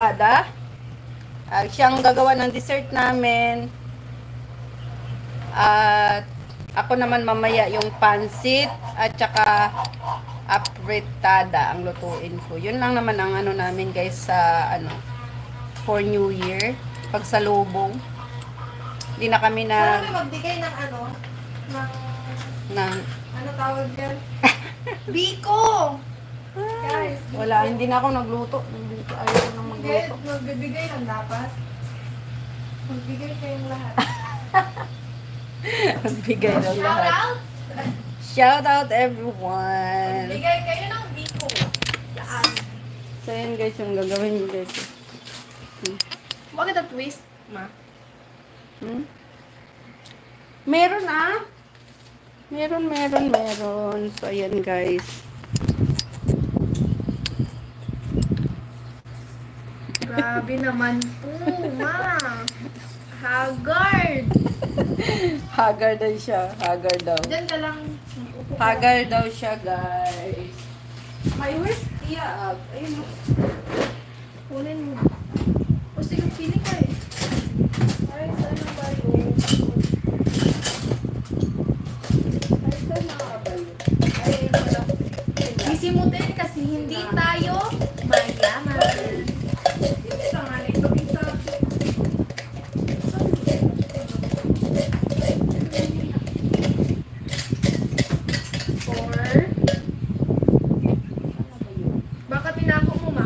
fritada. Siyang gagawa ng dessert namin. At ako naman mamaya yung pansit at saka fritada ang lutuin ko. Yun lang naman ang ano namin guys sa for New Year. Pagsalubong. Hindi na kami na... Kami magbigay ng ng ano tawag yan? Biko! Guys, wala, hindi na ako nagluto. Ayaw ko nang magluto. Magbibigay lang dapat. Magbigay kayong lahat. Magbigay ng Shout lahat. out! Shout out everyone! Magbigay kayo ng biko. Saan? So yun guys, yung gagawin nyo dito. Bakit a twist, ma? Meron Meron. So ayan guys. Grabe naman po, ma. Haggard. Hagar daw siya. Hagar daw. Diyan ka lang. Hagar daw siya guys. My where's Tia? Ayun. Kunin mo. O sige, feeling ka eh. Ay, sana ba yun? Ay, sana ba yun? Ay, wala. Sisimutin kasi hindi tayo mayaman. Baka tinako mo, ma.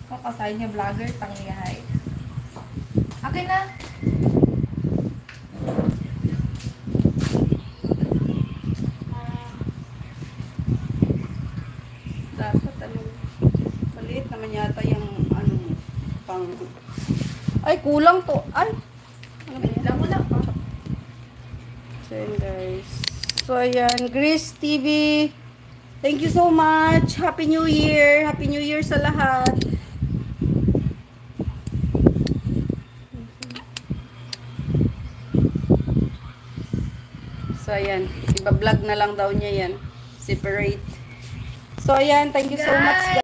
Kakasay niya vlogger, tangiyahay. Okay na. Dapat maliit naman yata yung pang... Ay, kulang to. Ay! Lang wala pa. So, yun guys. So, ayan. Grace TV. Thank you so much. Happy New Year. Happy New Year sa lahat. So, ayan. Iba-vlog na lang daw niya yan. Separate. So, ayan. Thank you so much.